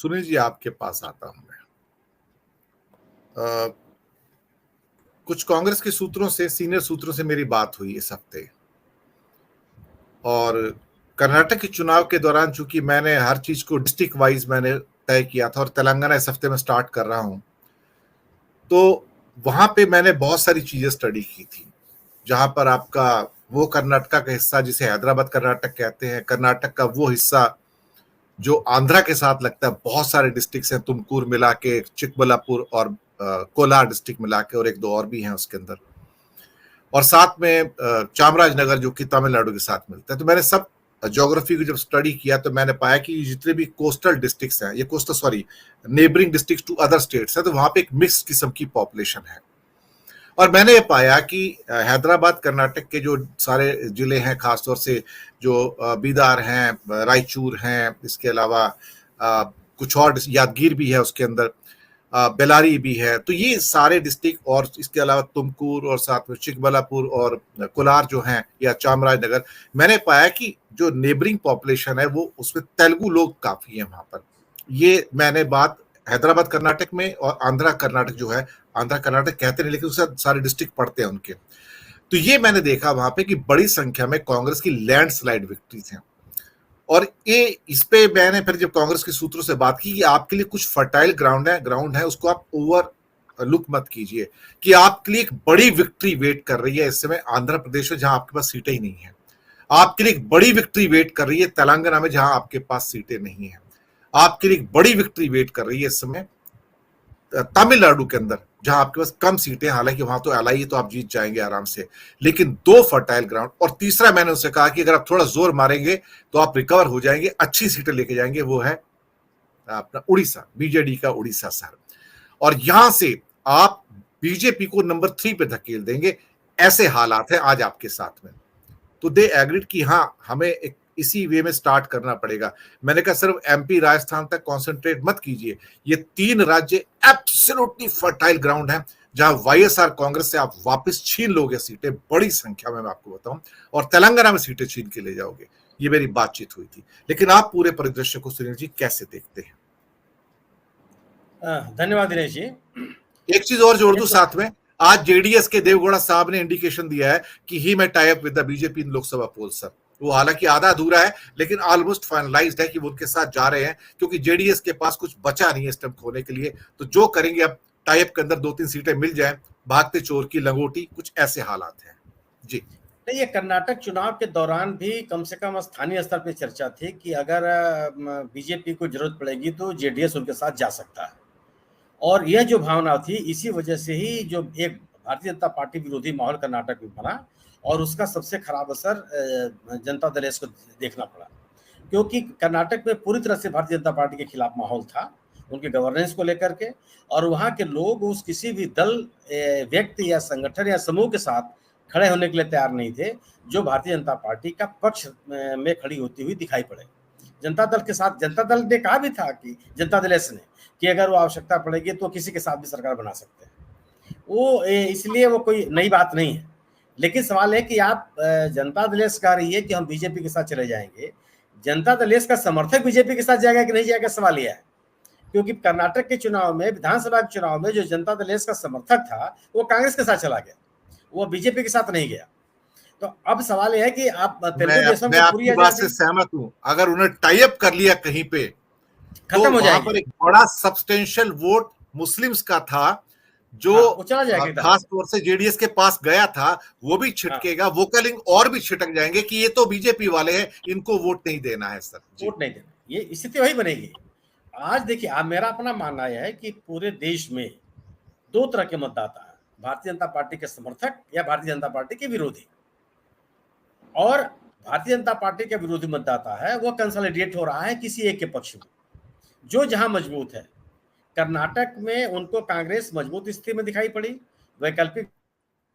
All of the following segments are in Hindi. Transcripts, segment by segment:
सुनील जी, आपके पास आता हूं मैं। कुछ कांग्रेस के सूत्रों से, सीनियर सूत्रों से मेरी बात हुई इस हफ्ते, और कर्नाटक के चुनाव के दौरान चूंकि मैंने हर चीज को डिस्ट्रिक्ट वाइज मैंने तय किया था और तेलंगाना इस हफ्ते में स्टार्ट कर रहा हूं, तो वहां पे मैंने बहुत सारी चीजें स्टडी की थी। जहां पर आपका वो कर्नाटका का हिस्सा जिसे हैदराबाद कर्नाटक कहते हैं, कर्नाटक का वो हिस्सा जो आंध्रा के साथ लगता है, बहुत सारे डिस्ट्रिक्ट्स हैं, तुमकुर मिला के, चिकबल्लापुर और कोलार डिस्ट्रिक्ट मिला के, और एक दो और भी हैं उसके अंदर, और साथ में चामराजनगर जो कि तमिलनाडु के साथ मिलता है। तो मैंने सब ज्योग्राफी को जब स्टडी किया तो मैंने पाया कि जितने भी कोस्टल डिस्ट्रिक्ट्स हैं, ये coastal sorry neighbouring districts to other states है, तो वहां पे एक मिक्स किस्म की पॉपुलेशन है। और मैंने ये पाया कि हैदराबाद कर्नाटक के जो सारे जिले हैं, खासतौर से जो बीदार हैं, रायचूर हैं, इसके अलावा कुछ और यादगीर भी है उसके अंदर, बेलारी भी है, तो ये सारे डिस्ट्रिक्ट और इसके अलावा तुमकुर और साथ में चिकबल्लापुर और कोलार जो हैं या चामराजनगर, मैंने पाया कि जो नेबरिंग पॉपुलेशन है वो उसमें तेलुगु लोग काफी हैं वहां पर। ये मैंने बात हैदराबाद कर्नाटक में, और आंध्रा कर्नाटक जो है, आंध्रा कर्नाटक कहते नहीं लेकिन उससे सारे डिस्ट्रिक्ट पड़ते हैं उनके, तो ये मैंने देखा वहां पे कि बड़ी संख्या में कांग्रेस की लैंडस्लाइड विक्ट्रीज हैं। और ये इस पे मैंने फिर जब कांग्रेस के सूत्रों से बात की कि आपके लिए कुछ फर्टाइल ग्राउंड है, उसको आप ओवर लुक मत कीजिए, कि आपके लिए एक बड़ी विक्ट्री वेट कर रही है इस समय आंध्र प्रदेश में, जहां आपके पास सीटें ही नहीं है। आपके लिए एक बड़ी विक्ट्री वेट कर रही है तेलंगाना में, जहां आपके पास सीटें नहीं है। आपके लिए एक बड़ी विक्ट्री वेट कर रही है इस समय तमिलनाडु के अंदर, जहां आपके पास कम सीटें, हालांकि वहां तो एलआई तो आप जीत जाएंगे आराम से, लेकिन दो फर्टाइल ग्राउंड। और तीसरा मैंने उनसे कहा कि अगर आप थोड़ा जोर मारेंगे तो आप रिकवर हो जाएंगे, अच्छी सीटें लेके जाएंगे, वो है अपना उड़ीसा, बीजेडी का उड़ीसा सर। और यहां से आप बीजेपी को नंबर 3 पे धकेल देंगे, ऐसे हालात है आज आपके साथ में। तो दे एग्रीड कि हाँ, हमें एक इसी वे में स्टार्ट करना पड़ेगा। मैंने कहा सिर्फ एमपी राजस्थान तक कॉन्सेंट्रेट मत कीजिए, ये 3 राज्य एब्सोल्युटली फर्टाइल ग्राउंड है, जहां वाईएसआर कांग्रेस से आप वापस छीन लोगे सीटें बड़ी संख्या में, मैं आपको बताऊं, और तेलंगाना में सीटें छीन के ले जाओगे। ये मेरी बातचीत हुई थी। लेकिन आप पूरे परिदृश्य को सुनील जी कैसे देखते हैं? धन्यवाद दिनेश जी। एक चीज और जोड़ दूं साथ में, आज जेडीएस के देवगौड़ा साहब ने इंडिकेशन दिया है कि ही में tie up with the BJP in Lok Sabha poll sir. वो हालांकि आधा अधूरा है, लेकिन ऑलमोस्ट फाइनलाइज्ड है कि वो उनके साथ जा रहे हैं, क्योंकि जेडीएस के पास कुछ बचा नहीं है इस टाइम खोने के लिए। तो जो करेंगे, अब टाई अप के अंदर 2-3 सीटें मिल जाए, भागते चोर की लंगोटी, कुछ ऐसे हालात हैं जी। ये कर्नाटक चुनाव के दौरान भी कम से कम स्थानीय स्तर पर चर्चा थी कि अगर बीजेपी को जरूरत पड़ेगी तो जेडीएस उनके साथ जा सकता है, और यह जो भावना थी, इसी वजह से ही जो एक भारतीय जनता पार्टी विरोधी माहौल कर्नाटक में बना, और उसका सबसे खराब असर जनता दल एस को देखना पड़ा, क्योंकि कर्नाटक में पूरी तरह से भारतीय जनता पार्टी के खिलाफ माहौल था, उनके गवर्नेंस को लेकर के, और वहाँ के लोग उस किसी भी दल, व्यक्ति या संगठन या समूह के साथ खड़े होने के लिए तैयार नहीं थे जो भारतीय जनता पार्टी का पक्ष में खड़ी होती हुई दिखाई पड़े। जनता दल के साथ, जनता दल ने कहा भी था कि जनता दल एस ने कि अगर वो आवश्यकता पड़ेगी तो किसी के साथ भी सरकार बना सकते हैं, वो इसलिए वो कोई नई बात नहीं है। लेकिन सवाल है कि आप जनता दल एस कह रही है कि हम बीजेपी के साथ चले जाएंगे, जनता दल एस का समर्थक बीजेपी के साथ जाएगा कि नहीं जाएगा, सवाल यह है। क्योंकि कर्नाटक के चुनाव में, विधानसभा के चुनाव में जो जनता दल एस का समर्थक था वो कांग्रेस के साथ चला गया, वो बीजेपी के साथ नहीं गया। तो अब सवाल यह है कि आप तेलुगु देशम मैं आपकी बात से सहमत हूं। अगर उन्हें टाई अप कर लिया कहीं पे, खत्म हो वहां पर एक बड़ा सब्सटेंशियल वोट मुस्लिम्स का था, जो खास तौर से जेडीएस के पास गया था, वो भी छिटकेगा। वोकलिंग और भी छिटक जाएंगे कि ये तो बीजेपी वाले हैं, इनको वोट नहीं देना है सर। वोट नहीं देना, ये स्थिति वही बनेगी। आज देखिए, मेरा अपना मानना यह है कि पूरे देश में दो तरह के मतदाता हैं, भारतीय जनता पार्टी के समर्थक या भारतीय जनता पार्टी के विरोधी। और भारतीय जनता पार्टी के विरोधी मतदाता है वो कंसोलिडेट हो रहा है किसी एक के पक्ष में, जो जहां मजबूत है। कर्नाटक में उनको कांग्रेस मजबूत स्थिति में दिखाई पड़ी, वैकल्पिक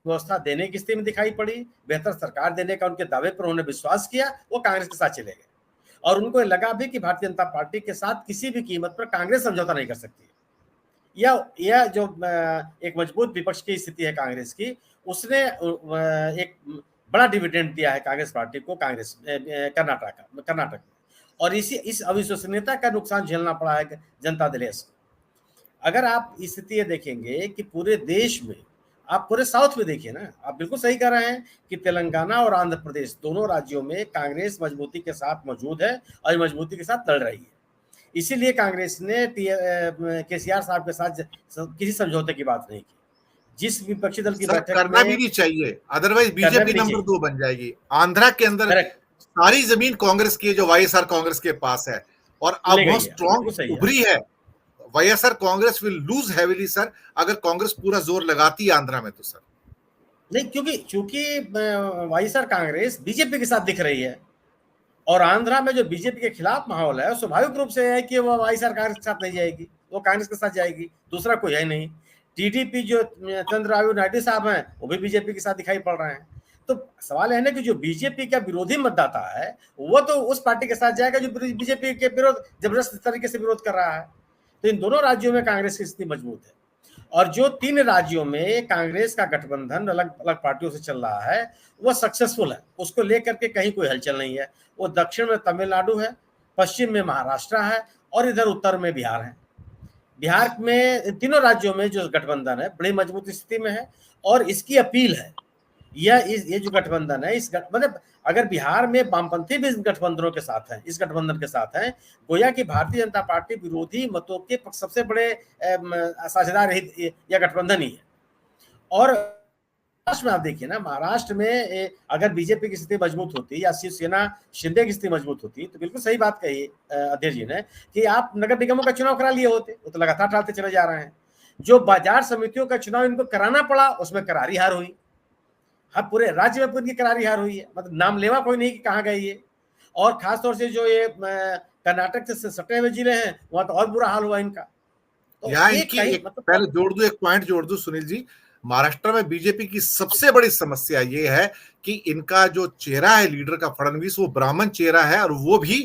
व्यवस्था देने की स्थिति में दिखाई पड़ी, बेहतर सरकार देने का उनके दावे पर उन्होंने विश्वास किया, वो कांग्रेस के साथ चले गए। और उनको लगा भी कि भारतीय जनता पार्टी के साथ किसी भी कीमत पर कांग्रेस समझौता नहीं कर सकती, या जो एक मजबूत विपक्ष की स्थिति है कांग्रेस की, उसने एक बड़ा डिविडेंड दिया है कांग्रेस पार्टी को, कर्नाटक में। और इस अविश्वसनीयता का नुकसान झेलना पड़ा है जनता दल एस को। अगर आप स्थिति ये देखेंगे कि पूरे देश में, आप पूरे साउथ में देखिए ना, आप बिल्कुल सही कह रहे हैं कि तेलंगाना और आंध्र प्रदेश दोनों राज्यों में कांग्रेस मजबूती के साथ मौजूद है और मजबूती के साथ लड़ रही है। इसीलिए कांग्रेस ने केसीआर साहब के साथ किसी समझौते की बात नहीं की। जिस विपक्षी दल की बैठक करना भी में नहीं चाहिए, अदरवाइज बीजेपी नंबर 2 बन जाएगी। आंध्रा के अंदर करेक्ट सारी जमीन कांग्रेस की है जो वाईएसआर कांग्रेस के पास है, और अब ले वो गई है, बिल्कुल सही स्ट्रॉन्ग है। उभरी है। YSR Congress will lose heavily sir, अगर कांग्रेस पूरा जोर लगाती है आंध्रा में तो सर। नहीं, क्योंकि वाईएसआर कांग्रेस बीजेपी के साथ दिख रही है, और आंध्रा में जो बीजेपी के खिलाफ माहौल है, स्वाभाविक रूप से है कि वो वाईएसआर कांग्रेस के साथ नहीं जाएगी, वो कांग्रेस के साथ जाएगी, दूसरा कोई है नहीं। टीडीपी जो चंद्रबाबू नायडू साहब हैं वो भी बीजेपी के साथ दिखाई पड़ रहे हैं। तो सवाल है ना कि जो बीजेपी का विरोधी मतदाता है वो तो उस पार्टी के साथ जाएगा जो बीजेपी के विरोध जबरदस्त तरीके से विरोध कर रहा है। तो इन दोनों राज्यों में कांग्रेस की स्थिति मजबूत है, और जो 3 राज्यों में कांग्रेस का गठबंधन अलग अलग पार्टियों से चल रहा है वो सक्सेसफुल है, उसको लेकर के कहीं कोई हलचल नहीं है। वो दक्षिण में तमिलनाडु है, पश्चिम में महाराष्ट्र है, और इधर उत्तर में बिहार है। बिहार में तीनों राज्यों में जो गठबंधन है बड़ी मजबूत स्थिति में है, और इसकी अपील है ये जो गठबंधन है, मतलब अगर बिहार में वामपंथी भी इस गठबंधनों के साथ हैं, इस गठबंधन के साथ हैं, गोया कि भारतीय जनता पार्टी विरोधी मतों के सबसे बड़े साझेदार यह गठबंधन ही है। और महाराष्ट्र में आप देखिए ना, महाराष्ट्र में अगर बीजेपी की स्थिति मजबूत होती या शिवसेना शिंदे की स्थिति मजबूत होती तो बिल्कुल सही बात कही अध्यक्ष जी ने कि आप नगर निगमों का चुनाव करा लिए होते, वो तो लगातार टालते चले जा रहे हैं। जो बाजार समितियों का चुनाव इनको कराना पड़ा उसमें करारी हार हुई, हर पूरे राज्य में पूरी करारी हार हुई है, मतलब नाम लेवा कोई नहीं कि कहाँ गए ये। और खासतौर से जो ये कर्नाटक से सटे हुए जिले हैं वहां तो और बुरा हाल हुआ इनका। तो यहाँ ये इनकी कहीं एक मतलब पहले जोड़ दूं, एक पॉइंट जोड़ दूं सुनील जी। महाराष्ट्र में बीजेपी की सबसे बड़ी समस्या ये है कि इनका जो चेहरा है लीडर का, फडणवीस, वो ब्राह्मण चेहरा है और वो भी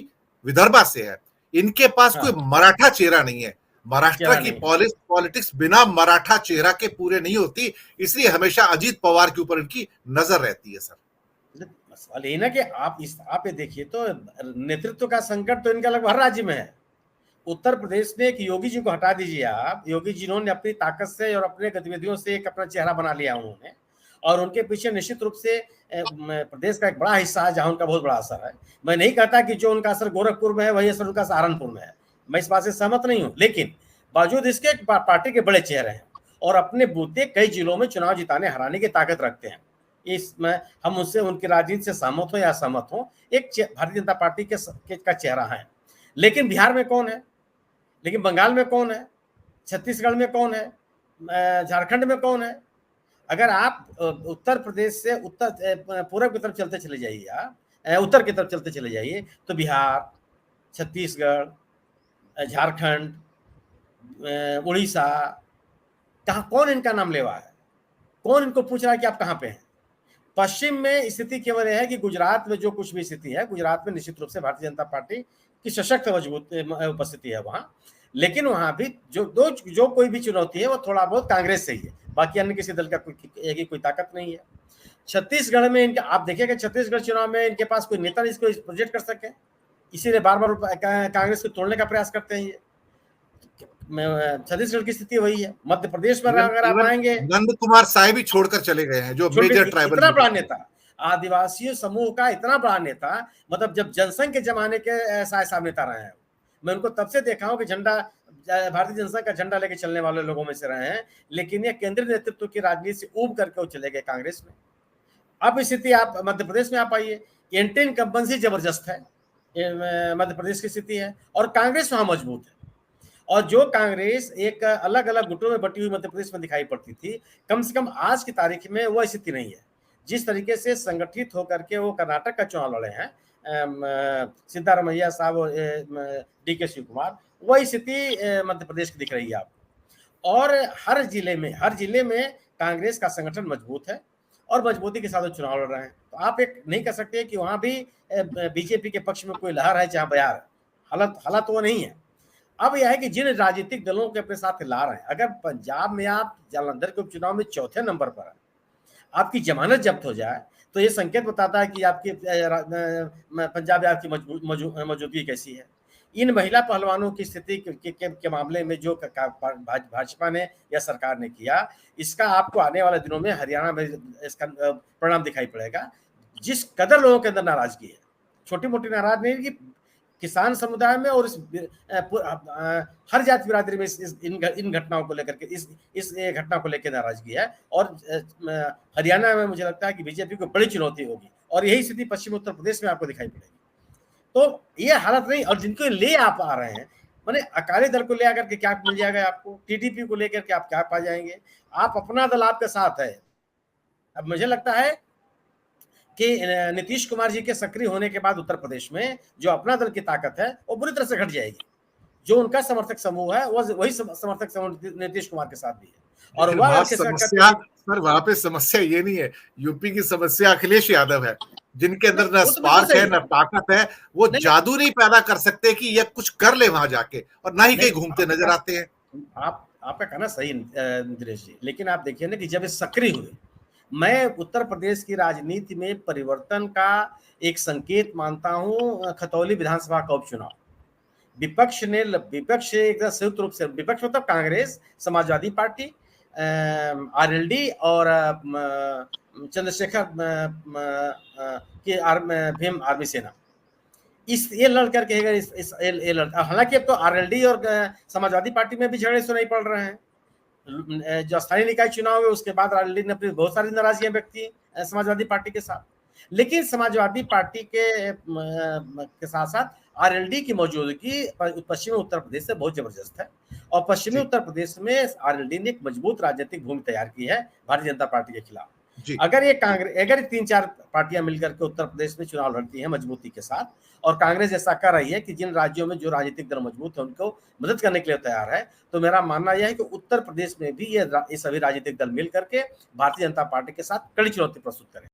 विदर्भा से है। इनके पास कोई हाँ, मराठा चेहरा नहीं है। महाराष्ट्र चेहरा की नहीं। पॉलिटिक्स बिना मराठा चेहरा के पूरे नहीं होती, इसलिए हमेशा अजीत पवार के ऊपर इनकी नजर रहती है सर। सवाल ये ना कि आप ये देखिए तो नेतृत्व का संकट तो इनका लगभग हर राज्य में है। उत्तर प्रदेश में एक योगी जी को हटा दीजिए आप, योगी जी ने अपनी ताकत से और अपने गतिविधियों से एक अपना चेहरा बना लिया उन्होंने, और उनके पीछे निश्चित रूप से प्रदेश का एक बड़ा हिस्सा है जहां उनका बहुत बड़ा असर है। मैं नहीं कहता कि जो उनका असर गोरखपुर में है वही असर उनका सहारनपुर में है, मैं इस बात से सहमत नहीं हूं, लेकिन बावजूद इसके पार्टी के बड़े चेहरे हैं और अपने बूते कई जिलों में चुनाव जिताने हराने की ताकत रखते हैं। इसमें हम उससे उनकी राजनीति से सहमत हो या असहमत हो, एक भारतीय जनता पार्टी का चेहरा है। लेकिन बिहार में कौन है, लेकिन बंगाल में कौन है, छत्तीसगढ़ में कौन है, झारखंड में कौन है? अगर आप उत्तर प्रदेश से पूरब की तरफ चलते चले जाइए, आप उत्तर की तरफ चलते चले जाइए तो बिहार, छत्तीसगढ़, झारखंड, उड़ीसा, कहाँ कौन इनका नाम लेवा है? कौन इनको पूछ रहा है कि आप कहाँ पे हैं? पश्चिम में स्थिति केवल है कि गुजरात में जो कुछ भी स्थिति है, गुजरात में निश्चित रूप से भारतीय जनता पार्टी की सशक्त मजबूत उपस्थिति है वहां, लेकिन वहां भी जो कोई भी चुनौती है वो थोड़ा बहुत कांग्रेस से ही है, बाकी अन्य किसी दल का कोई ताकत नहीं है। छत्तीसगढ़ में इनके आप देखिएगा, छत्तीसगढ़ चुनाव में इनके पास कोई नेता नहीं इसको प्रोजेक्ट कर सके, इसीलिए बार बार कांग्रेस को तोड़ने का प्रयास करते हैं ये। छत्तीसगढ़ की स्थिति वही है। मध्य प्रदेश में अगर आप आएंगे, नंद कुमार साय भी छोड़कर चले गए हैं जो मेजर ट्राइबल इतना बड़ा नेता, आदिवासी समूह का इतना बड़ा नेता, मतलब जब जनसंघ के जमाने के साय साहब नेता रहे हैं। मैं उनको तब से देखा हूं कि झंडा, भारतीय जनसंघ का झंडा लेके चलने वाले लोगों में से रहे हैं, लेकिन ये केंद्रीय नेतृत्व की राजनीति से ऊब करके वो चले गए कांग्रेस में। अब स्थिति आप मध्य प्रदेश में आप आइए, एंटी इनकम्बेंसी जबरदस्त है मध्य प्रदेश की स्थिति है, और कांग्रेस वहां मजबूत है। और जो कांग्रेस एक अलग अलग गुटों में बटी हुई मध्य प्रदेश में दिखाई पड़ती थी, कम से कम आज की तारीख में वह स्थिति नहीं है। जिस तरीके से संगठित होकर के वो कर्नाटक का चुनाव लड़े हैं सिद्धारमैया साहब और DK शिव कुमार, वही स्थिति मध्य प्रदेश की दिख रही है आपको। और हर जिले में कांग्रेस का संगठन मजबूत है और मजबूती के साथ वो चुनाव लड़ रहे हैं। तो आप एक नहीं कह सकते कि वहां भी बीजेपी के पक्ष में कोई लहर है जहां बयार है, हालत वो नहीं है। अब यह है कि जिन राजनीतिक दलों के अपने साथ ला रहे हैं, अगर पंजाब में आप जालंधर के उपचुनाव में चौथे नंबर पर है, आपकी जमानत जब्त हो जाए, तो ये संकेत बताता है कि आपकी पंजाब में आपकी मौजूदगी कैसी है। इन महिला पहलवानों की स्थिति के मामले में जो भाजपा ने या सरकार ने किया, इसका आपको आने वाले दिनों में हरियाणा में इसका परिणाम दिखाई पड़ेगा। जिस कदर लोगों के अंदर नाराजगी है, छोटी मोटी नाराज नहीं कि किसान समुदाय में और हर जाति बिरादरी में इन घटनाओं को लेकर के इस घटना को लेकर नाराजगी है। और हरियाणा में मुझे लगता है कि बीजेपी को बड़ी चुनौती होगी और यही स्थिति पश्चिमी उत्तर प्रदेश में आपको दिखाई पड़ेगी। तो ये हालत नहीं, और जिनको ले आप आ रहे हैं, माने अकाली दल को ले आकर के क्या मिल जाएगा आपको, टीडीपी को लेकर के आप क्या पा जाएंगे, आप अपना दल आपके साथ है। अब मुझे लगता है कि नीतीश कुमार जी के सक्रिय होने के बाद उत्तर प्रदेश में जो अपना दल की ताकत है वो बुरी तरह से घट जाएगी। जो उनका समर्थक समूह है वही समर्थक समूह नीतीश कुमार के साथ भी है। और वह समस्या सर, वहां पे समस्या ये नहीं है, यूपी की समस्या अखिलेश यादव है, जिनके अंदर न स्पार्क है न ताकत है। वो जादू नहीं पैदा कर सकते कि ये कुछ कर ले वहां जाके, और ना ही कहीं घूमते नजर आते हैं। आपका कहना सही दिनेश जी, लेकिन आप देखिए ना कि जब ये सक्रिय हुए, मैं उत्तर प्रदेश की राजनीति में परिवर्तन का एक संकेत मानता हूं खतौली विधानसभा का उपचुनाव। विपक्ष एक संयुक्त रूप से, विपक्ष मतलब कांग्रेस, समाजवादी पार्टी, आरएलडी और चंद्रशेखर की भीम आर्मी सेना, ये लड़ करके हालांकि अब तो आरएलडी और समाजवादी पार्टी में भी झगड़े सुनाई पड़ रहे हैं। जो स्थानीय निकाय चुनाव है उसके बाद आरएलडी ने अपनी बहुत सारी नाराजगियां व्यक्त की समाजवादी पार्टी के साथ, लेकिन समाजवादी पार्टी के साथ साथ आरएलडी की मौजूदगी पश्चिमी उत्तर प्रदेश से बहुत जबरदस्त है। और पश्चिमी उत्तर प्रदेश में आरएलडी ने एक मजबूत राजनीतिक भूमि तैयार की है भारतीय जनता पार्टी के खिलाफ। अगर 3-4 पार्टियां मिलकर के उत्तर प्रदेश में चुनाव लड़ती हैं मजबूती के साथ, और कांग्रेस ऐसा कर रही है कि जिन राज्यों में जो राजनीतिक दल मजबूत है उनको मदद करने के लिए तैयार है, तो मेरा मानना यह है कि उत्तर प्रदेश में भी ये सभी राजनीतिक दल मिल करके भारतीय जनता पार्टी के साथ कड़ी चुनौती प्रस्तुत करें।